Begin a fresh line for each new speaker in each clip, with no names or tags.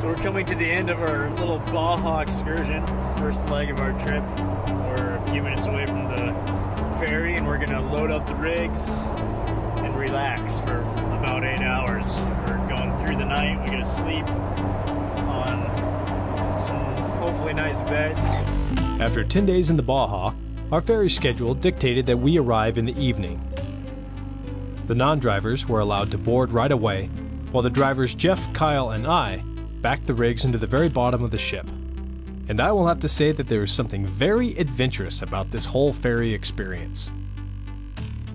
So we're coming to the end of our little Baja excursion, first leg of our trip. We're a few minutes away from the ferry and we're gonna load up the rigs and relax for about 8 hours. We're going through the night, we're gonna sleep on some hopefully nice beds.
After 10 days in the Baja, our ferry schedule dictated that we arrive in the evening. The non-drivers were allowed to board right away, while the drivers Jeff, Kyle, and I backed the rigs into the very bottom of the ship. And I will have to say that there is something very adventurous about this whole ferry experience.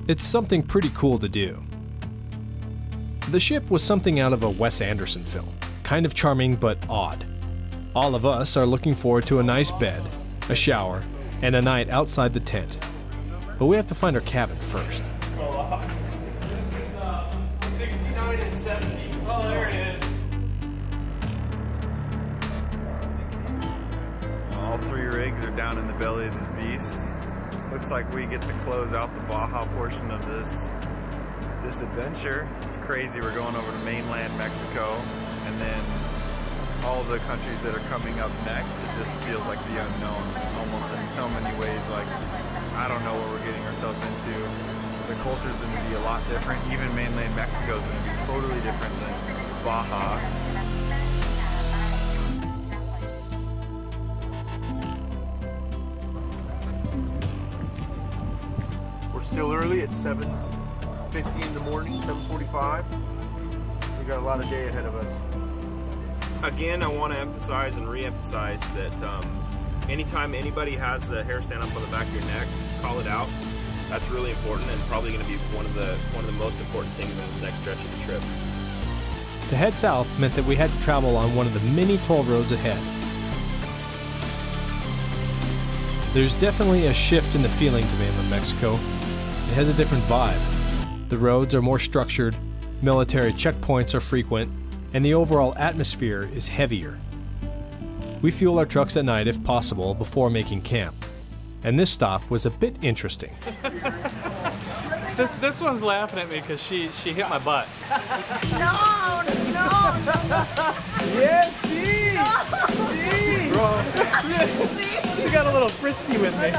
It's something pretty cool to do. The ship was something out of a Wes Anderson film, kind of charming but odd. All of us are looking forward to a nice bed, a shower, and a night outside the tent. But we have to find our cabin first.
So lost. This is 69 and 70. Oh, there it is.
All 3 rigs are down in the belly of this beast. Looks like we get to close out the Baja portion of this adventure. It's crazy. We're going over to mainland Mexico, and then all the countries that are coming up next. It just feels like the unknown, almost in so many ways. Like, I don't know what we're getting ourselves into. The culture's going to be a lot different. Even mainland Mexico is going to be totally different than Baja.
We're still early at 7:50 in the morning, 7:45. We got a lot of day ahead of us.
Again, I want to emphasize and re-emphasize that anytime anybody has the hair stand up on the back of your neck, call it out. That's really important and probably going to be one of the most important things on this next stretch of the trip.
To head south meant that we had to travel on one of the many toll roads ahead. There's definitely a shift in the feeling to mainland Mexico. It has a different vibe. The roads are more structured, military checkpoints are frequent, and the overall atmosphere is heavier. We fuel our trucks at night if possible before making camp, and this stop was a bit interesting.
This one's laughing at me because she hit my butt.
No.
Yes, see? Bro. She got a little frisky with me.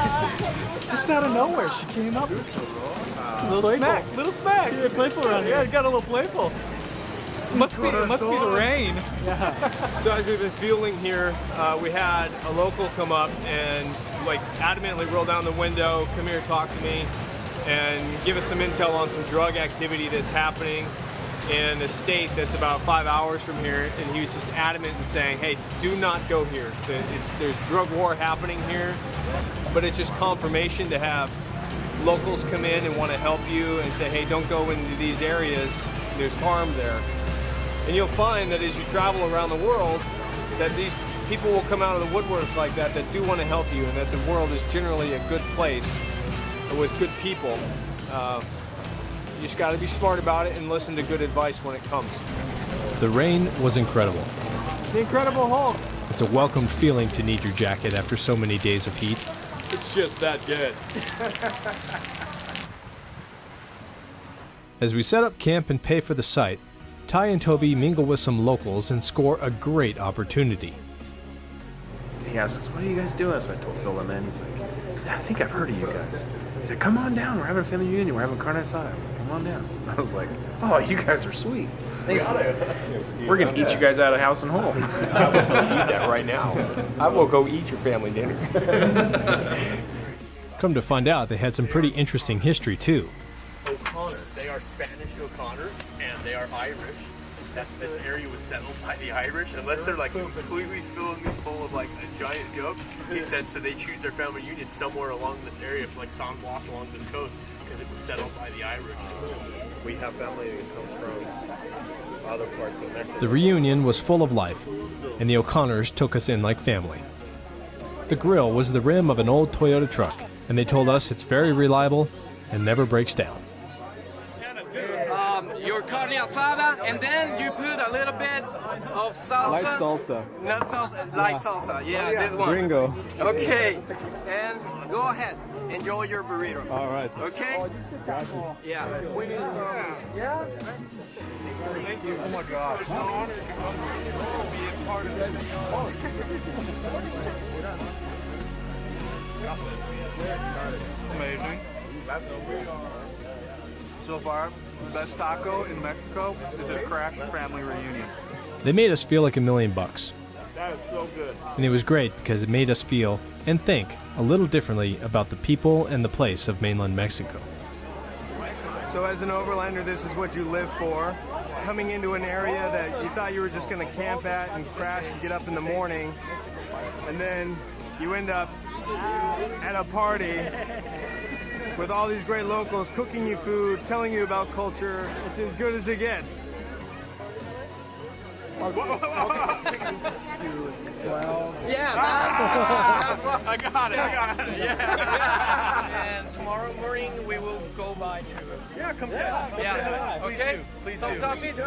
Just out of nowhere, she came up. Little smack. Yeah, playful around here. Yeah, got a little playful. Must be the rain.
Yeah. So as we've been fueling here, we had a local come up and like adamantly roll down the window, come here, talk to me, and give us some intel on some drug activity that's happening in a state that's about 5 hours from here. And he was just adamant in saying, hey, do not go here. There's drug war happening here, but it's just confirmation to have locals come in and want to help you and say, hey, don't go into these areas. There's harm there. And you'll find that as you travel around the world, that these people will come out of the woodworks like that do want to help you, and that the world is generally a good place with good people. You just got to be smart about it and listen to good advice when it comes.
The rain was incredible.
The Incredible Hulk.
It's a welcome feeling to need your jacket after so many days of heat.
It's just that good.
As we set up camp and pay for the site, Ty and Toby mingle with some locals and score a great opportunity.
He asked us, what are you guys doing? So I told Phil them in. He's like, I think I've heard of you guys. He said, come on down. We're having a family reunion. We're having carne asada. Come on down. I was like, oh, you guys are sweet. Thank you. We're going to eat you guys out of house and home.
I will go eat that right now. I will go eat your family dinner.
Come to find out, they had some pretty interesting history too.
O'Connor. They are Spanish O'Connors, and they are Irish. This area was settled by the Irish, unless they're like completely filling me full of like a giant joke. He said so they choose their family union somewhere along this area, like San Blas along this coast, because it was settled by the Irish. We have family that comes from other parts of Mexico.
The reunion was full of life, and the O'Connors took us in like family. The grill was the rim of an old Toyota truck, and they told us it's very reliable and never breaks down.
Your carne asada, and then you put a little bit of salsa.
Light salsa.
Not salsa, light salsa. Yeah, this one.
Gringo.
Okay, and go ahead. enjoy your burrito.
All right.
Okay? Yeah. We need some. Yeah.
Thank you. Oh my gosh. It's an honor to come and be a part of it.
Amazing. So far, the best taco in Mexico is a Crash family reunion.
They made us feel like $1,000,000.
That is so good.
And it was great because it made us feel and think a little differently about the people and the place of mainland Mexico.
So as an Overlander, this is what you live for. Coming into an area that you thought you were just going to camp at and crash and get up in the morning, and then you end up at a party with all these great locals cooking you food, telling you about culture. It's as good as it gets.
Yeah.
I got it. Yeah.
And tomorrow morning we will go by to.
Yeah, come sit.
Yeah. Okay.
Please
Some
do.
topics.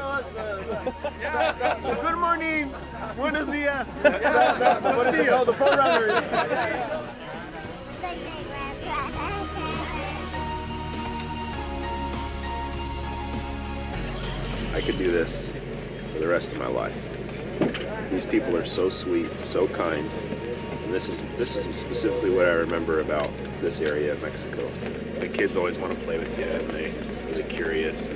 Good morning. Buenos dias. What is it called? The Forerunners.
I could do this for the rest of my life. These people are so sweet, so kind, and this is specifically what I remember about this area of Mexico. The kids always want to play with you, and they're really curious.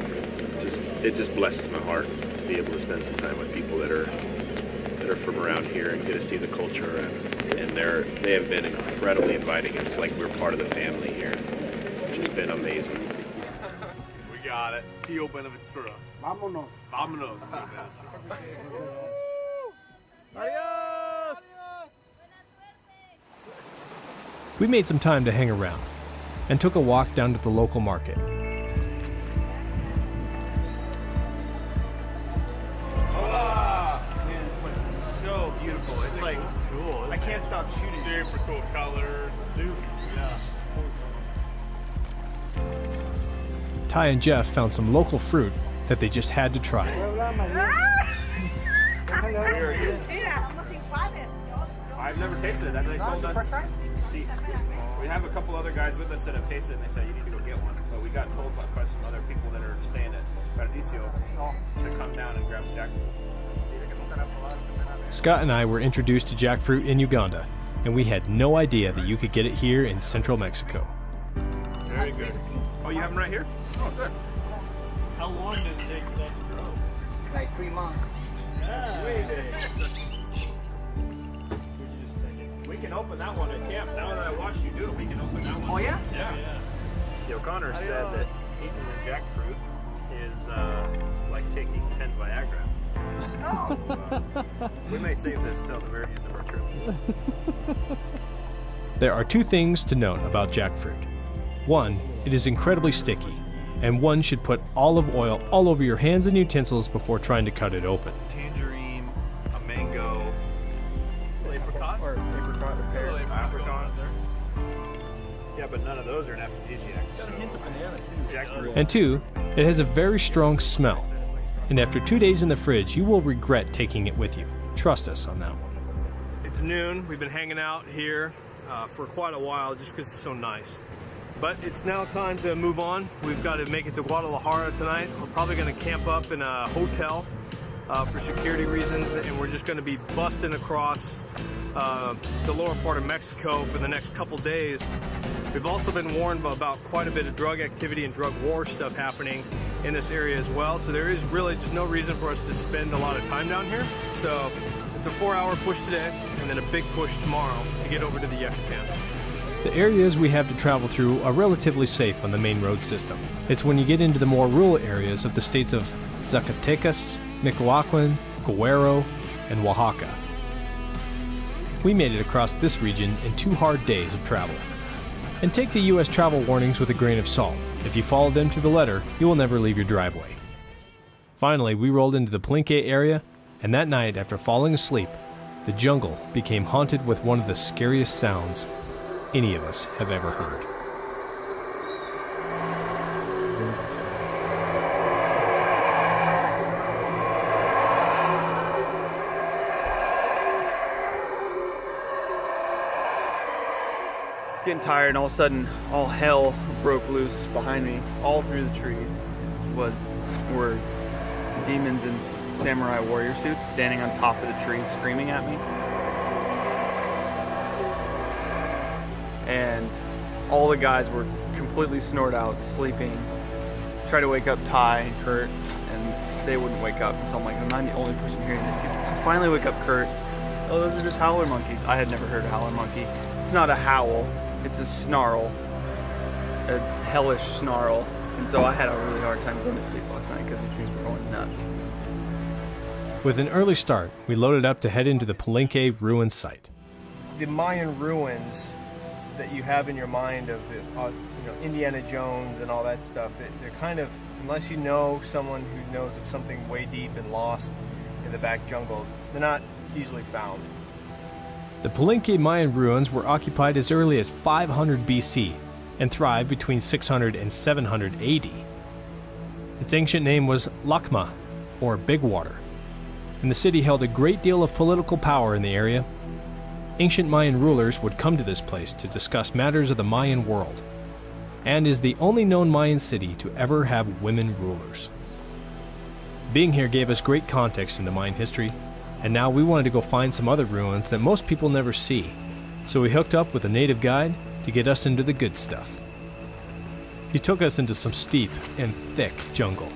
It just blesses my heart to be able to spend some time with people that are from around here and get to see the culture, and they have been incredibly inviting. It's like we're part of the family here, which has been amazing.
We got it. Tío Buenaventura. Vámonos. Vámonos.
We made some time to hang around and took a walk down to the local market.
Man, this place is so beautiful. It's like cool. I can't stop shooting.
Super cool colors.
Yeah.
Ty and Jeff found some local fruit that they just had to try.
I've never tasted it. And they told us. See, we have a couple other guys with us that have tasted it, and they said you need to go get one. But we got told by some other people that are staying at Paradiso to come down and grab jackfruit.
Scott and I were introduced to jackfruit in Uganda, and we had no idea that you could get it here in central Mexico.
Very good. Oh, you have them right here? Oh, good.
How long does it take for that to grow?
Like 3 months.
We can open that one at camp. Now that I watched you do it, we can open that one.
Oh yeah?
Yeah. The O'Connor said that eating the jackfruit is like taking 10 Viagra. So, we may save this till the very end of our trip.
There are two things to note about jackfruit. One, it is incredibly sticky, and one should put olive oil all over your hands and utensils before trying to cut it open.
Tangerine, a mango,
Apricot?
or apricot, a pear, apricot.
Yeah, but none of those are an aphrodisiac. So. Jackfruit.
And two, it has a very strong smell, and after 2 days in the fridge, you will regret taking it with you. Trust us on that one.
It's noon. We've been hanging out here for quite a while just because it's so nice. But it's now time to move on. We've got to make it to Guadalajara tonight. We're probably going to camp up in a hotel for security reasons, and we're just going to be busting across the lower part of Mexico for the next couple days. We've also been warned about quite a bit of drug activity and drug war stuff happening in this area as well, so there is really just no reason for us to spend a lot of time down here. So it's a 4-hour push today, and then a big push tomorrow to get over to the Yucatan.
The areas we have to travel through are relatively safe on the main road system. It's when you get into the more rural areas of the states of Zacatecas, Michoacan, Guerrero, and Oaxaca. We made it across this region in 2 hard days of travel. And take the U.S. travel warnings with a grain of salt. If you follow them to the letter, you will never leave your driveway. Finally, we rolled into the Palenque area, and that night, after falling asleep, the jungle became haunted with one of the scariest sounds any of us have ever heard.
It's
getting tired, and all of a sudden, all hell broke loose behind me. All through the trees were demons in samurai warrior suits standing on top of the trees screaming at me. And all the guys were completely snored out, sleeping. Tried to wake up Ty and Kurt, and they wouldn't wake up. So I'm like, I'm not the only person hearing this. So finally wake up Kurt. Oh, those are just howler monkeys. I had never heard a howler monkey. It's not a howl, it's a snarl, a hellish snarl. And so I had a really hard time going to sleep last night because these things were going nuts.
With an early start, we loaded up to head into the Palenque ruin site.
The Mayan ruins that you have in your mind of Indiana Jones and all that stuff, they're kind of, unless you know someone who knows of something way deep and lost in the back jungle, they're not easily found.
The Palenque Mayan ruins were occupied as early as 500 BC and thrived between 600 and 700 AD. Its ancient name was Lacma, or Big Water, and the city held a great deal of political power in the area. Ancient Mayan rulers would come to this place to discuss matters of the Mayan world, and is the only known Mayan city to ever have women rulers. Being here gave us great context into Mayan history, and now we wanted to go find some other ruins that most people never see, so we hooked up with a native guide to get us into the good stuff. He took us into some steep and thick jungle.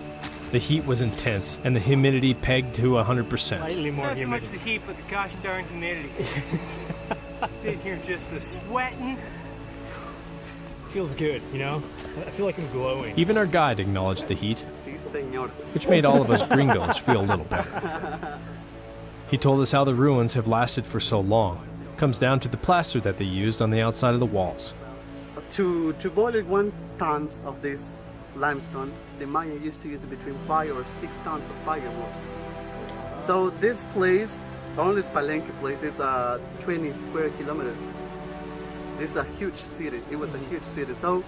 The heat was intense, and the humidity pegged to 100%.
Slightly more
Not so
humid.
much the heat, but the gosh darn humidity. Sitting here just sweating.
Feels good, you know? I feel like I'm glowing.
Even our guide acknowledged the heat, which made all of us gringos feel a little better. He told us how the ruins have lasted for so long. It comes down to the plaster that they used on the outside of the walls.
To boil 1 ton of this limestone, the Maya used to use between 5 or 6 tons of firewood. So this place, only Palenque place, it's 20 square kilometers. This is a huge city. It was a huge city. So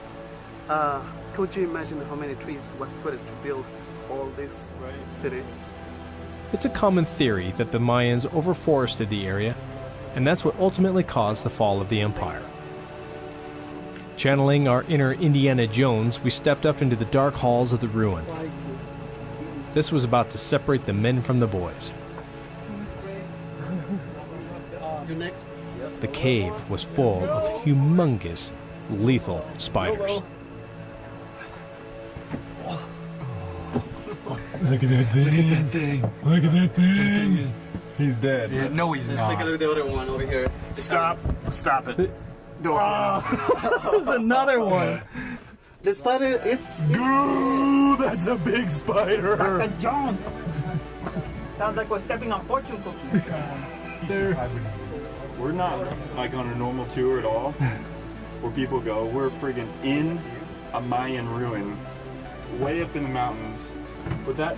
could you imagine how many trees was cut to build all this city?
It's a common theory that the Mayans overforested the area, and that's what ultimately caused the fall of the empire. Channeling our inner Indiana Jones, we stepped up into the dark halls of the ruin. This was about to separate the men from the boys. The cave was full of humongous, lethal spiders.
Look at that thing. Look at that thing. He's dead.
Yeah, no, he's not. Take a look at the other one over here.
Stop it.
There's another one.
The spider, it's...
Ooh, that's a big spider.
Dr. Jones. Sounds like we're stepping on fortune cookies.
We're not like on a normal tour at all, where people go. We're friggin' in a Mayan ruin, way up in the mountaens, with that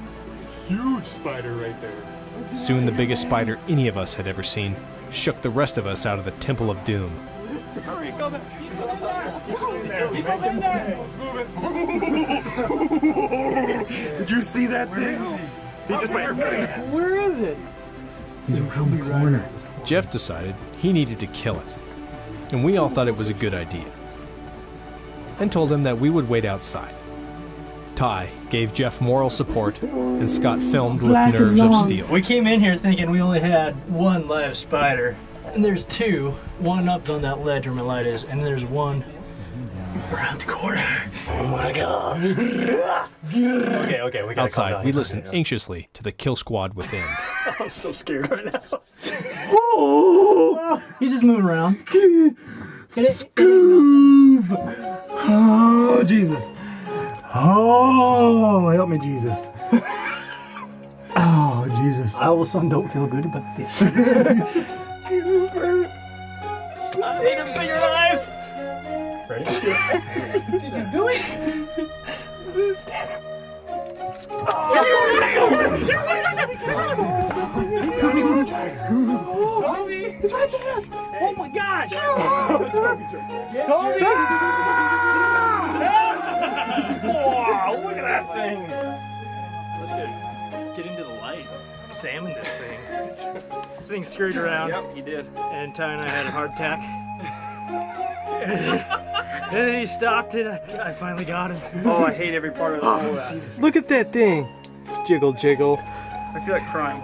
huge spider right there.
Soon the biggest spider any of us had ever seen shook the rest of us out of the Temple of Doom.
Hurry, go back. Did you see that thing? He just went.
Where is it?
He's around the corner.
Jeff decided he needed to kill it, and we all thought it was a good idea, and told him that we would wait outside. Ty gave Jeff moral support, and Scott filmed with nerves of steel.
We came in here thinking we only had one live spider, and there's two. One up on that ledge where my light is, and there's one around the corner. Oh my god. Okay, we gotta
Outside,
calm down.
we listened anxiously to the kill squad within.
I'm so scared right now. Oh, he's just moving around.
Scoob! Oh, Jesus. Oh, help me, Jesus. Oh, Jesus.
I all of a sudden don't feel good about this. Goober. I need a bigger knife. Ready? Did you do it? Stand up. Toby! It's right there! Oh my gosh! Toby's right there. Toby! Wow, look at that thing! Let's get into the light. Examine this thing. This thing scurried around.
Yep, he did.
And Ty and I had a heart attack. And then he stopped and I finally got him.
Oh, I hate every part of the whole that.
Look at that thing. Jiggle, jiggle.
I feel like crying.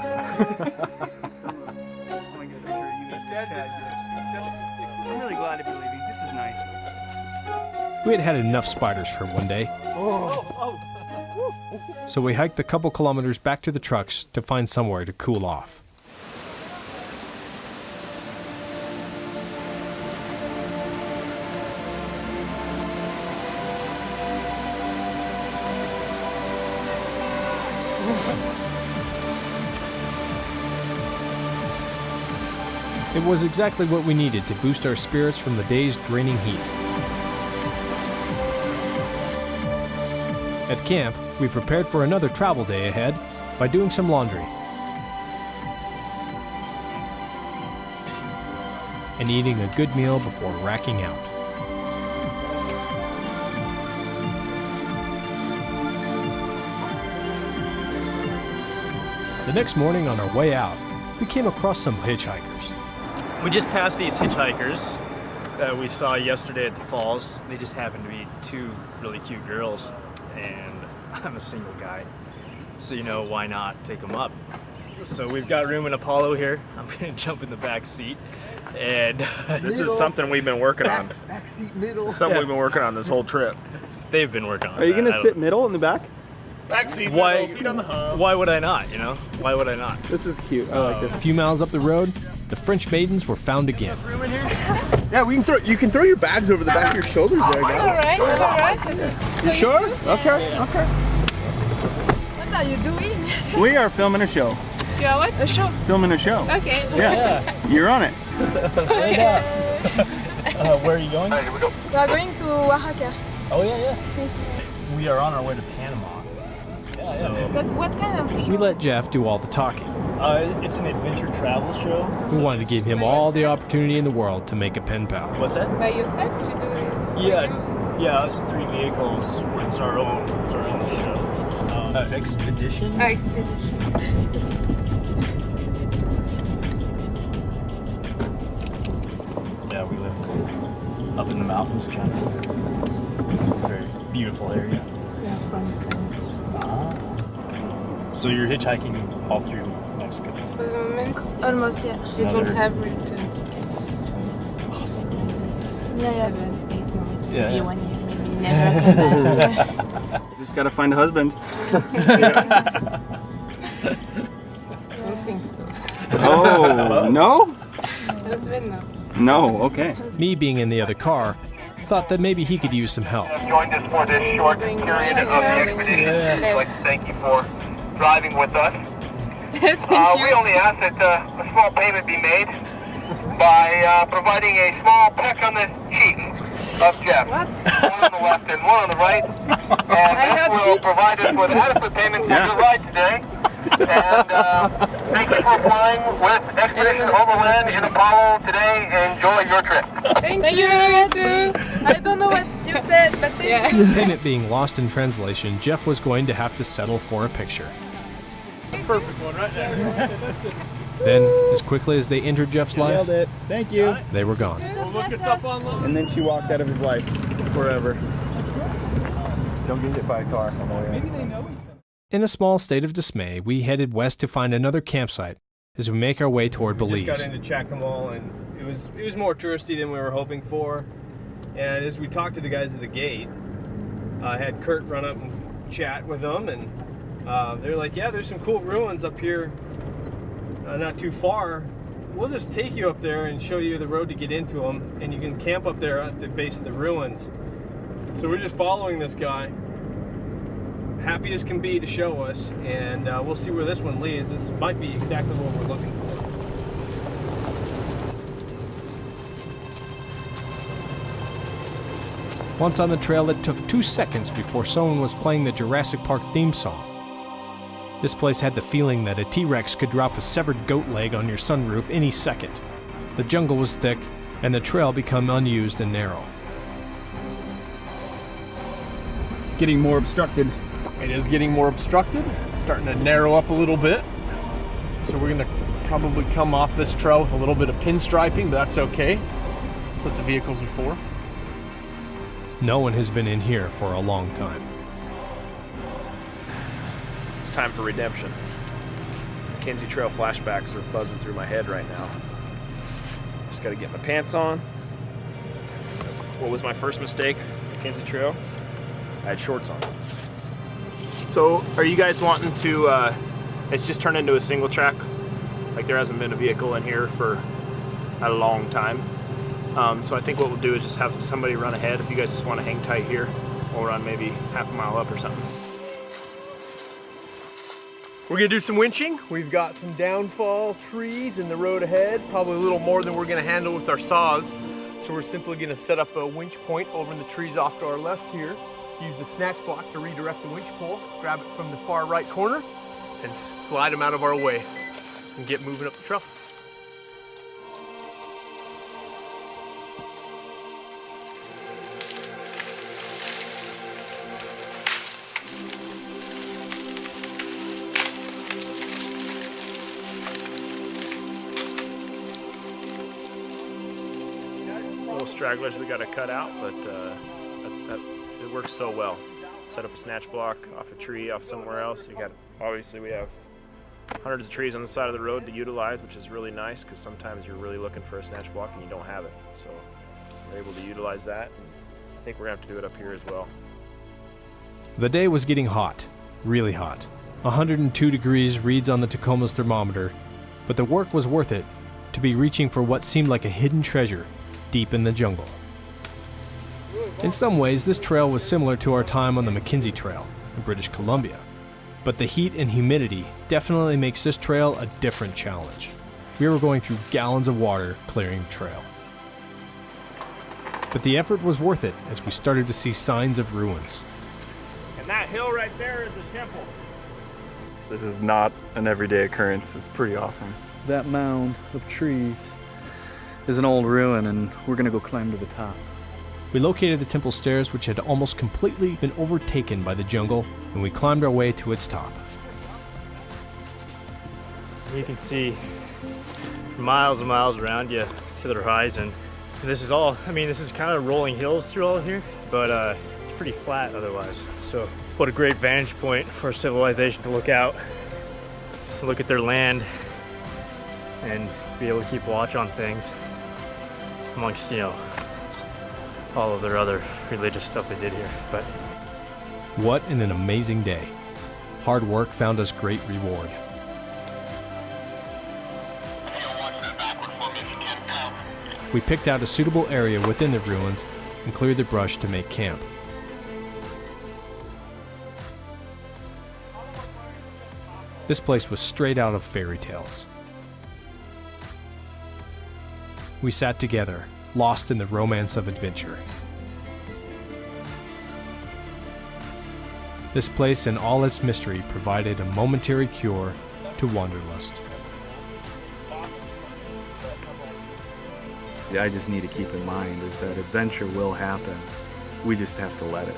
I'm really glad to be leaving. This is nice.
We had had enough spiders for one day. So we hiked the couple kilometers back to the trucks to find somewhere to cool off. It was exactly what we needed to boost our spirits from the day's draining heat. At camp, we prepared for another travel day ahead by doing some laundry and eating a good meal before racking out. The next morning on our way out, we came across some hitchhikers.
We just passed these hitchhikers that we saw yesterday at the falls. They just happened to be two really cute girls, and I'm a single guy, so you know, why not pick them up? So we've got room in Apollo here. I'm gonna jump in the back seat, and
This is something we've been working on.
Back seat middle.
Something we've been working on this whole trip.
they've been working on
Are you
that.
gonna sit middle in the back?
Backseat,
Why?
feet on the hub.
Why would I not? You know? Why would I not?
This is cute. I like
A
this.
few miles up the road, the French maidens were found again.
Yeah, we can throw. You can throw your bags over the back of your shoulders there, guys.
All right.
You sure? Okay. Okay.
What are you doing?
We are filming a show.
You are what? A show?
Filming a show.
Okay.
Yeah. You're on it.
Where are you going?
We are going to Oaxaca.
Oh yeah.
See.
We are on our way to Panama.
But what kind of
We let Jeff do all the talking.
It's an adventure travel show.
We wanted to give him all the opportunity in the world to make a pen pal.
What's that?
By yourself? You do it?
Yeah, us 3 vehicles. It's our own show. Expedition?
Expedition.
Yeah, we live up in the mountains, kind of. It's a very beautiful area.
We are from France.
So you're hitchhiking all through Mexico?
For the moment, almost, yeah. You don't have return tickets.
Awesome.
Yeah. 7, 8 months,
Yeah.
maybe 1 year, maybe never come back.
Just gotta find a husband.
I don't think so.
Oh, no?
Husband, no.
No, okay.
Me being in the other car, thought that maybe he could use some help.
Joined us for this short period of the expedition. I'd like to thank you for driving with us. We only ask that a small payment be made by providing a small peck on the cheek of Jeff. One on the left and one on the right. And this will provide us with adequate payment for your ride today. And thank you for flying with Expedition Overland in Apollo today. Enjoy your trip.
Thank you, you too. I don't know what you said, but thank you.
Payment being lost in translation, Jeff was going to have to settle for a picture.
Perfect one right there.
Then, as quickly as they entered Jeff's life,
Nailed it. Thank you.
they were gone.
Look us up online.
And then she walked out of his life forever. Don't get hit by a car.
Maybe they know each other.
In a small state of dismay, we headed west to find another campsite as we make our way toward
We just
Belize.
got into Chacomol, and it was more touristy than we were hoping for. And as we talked to the guys at the gate, I had Kurt run up and chat with them, and they're like, yeah, there's some cool ruins up here, not too far. We'll just take you up there and show you the road to get into them, and you can camp up there at the base of the ruins. So we're just following this guy, happy as can be to show us, and we'll see where this one leads. This might be exactly what we're looking for.
Once on the trail, it took 2 seconds before someone was playing the Jurassic Park theme song. This place had the feeling that a T-Rex could drop a severed goat leg on your sunroof any second. The jungle was thick, and the trail became unused and narrow.
It's getting more obstructed.
It is getting more obstructed. It's starting to narrow up a little bit. So we're gonna probably come off this trail with a little bit of pinstriping, but that's okay. That's what the vehicles are for.
No one has been in here for a long time.
It's time for redemption. Mackenzie Trail flashbacks are buzzing through my head right now. Just gotta get my pants on. What was my first mistake? Mackenzie Trail? I had shorts on. So, are you guys wanting to, it's just turned into a single track? Like there hasn't been a vehicle in here for a long time. So I think what we'll do is just have somebody run ahead if you guys just want to hang tight here. We'll run maybe half a mile up or something.
We're gonna do some winching. We've got some downfall trees in the road ahead, probably a little more than we're gonna handle with our saws. So we're simply gonna set up a winch point over in the trees off to our left here. Use the snatch block to redirect the winch pole, grab it from the far right corner, and slide them out of our way and get moving up the trail.
Little stragglers we got to cut out, but it works so well. Set up a snatch block off a tree, off somewhere else. Obviously we have hundreds of trees on the side of the road to utilize, which is really nice because sometimes you're really looking for a snatch block and you don't have it. So we're able to utilize that. And I think we're gonna have to do it up here as well.
The day was getting hot, really hot. 102 degrees reads on the Tacoma's thermometer, but the work was worth it to be reaching for what seemed like a hidden treasure deep in the jungle. In some ways, this trail was similar to our time on the Mackenzie Trail in British Columbia, but the heat and humidity definitely makes this trail a different challenge. We were going through gallons of water clearing the trail. But the effort was worth it as we started to see signs of ruins.
And that hill right there is a temple.
This is not an everyday occurrence. It's pretty awesome.
That mound of trees is an old ruin, and we're gonna go climb to the top.
We located the temple stairs, which had almost completely been overtaken by the jungle, and we climbed our way to its top.
You can see miles and miles around you to the horizon. This is all, this is kind of rolling hills through all here, but it's pretty flat otherwise. So what a great vantage point for civilization to look out, look at their land, and be able to keep watch on things amongst, all of their other religious stuff they did here. But
what an amazing day. Hard work found us great reward. We picked out a suitable area within the ruins and cleared the brush to make camp. This place was straight out of fairy tales. We sat together, lost in the romance of adventure. This place and all its mystery provided a momentary cure to wanderlust.
I just need to keep in mind is that adventure will happen. We just have to let it.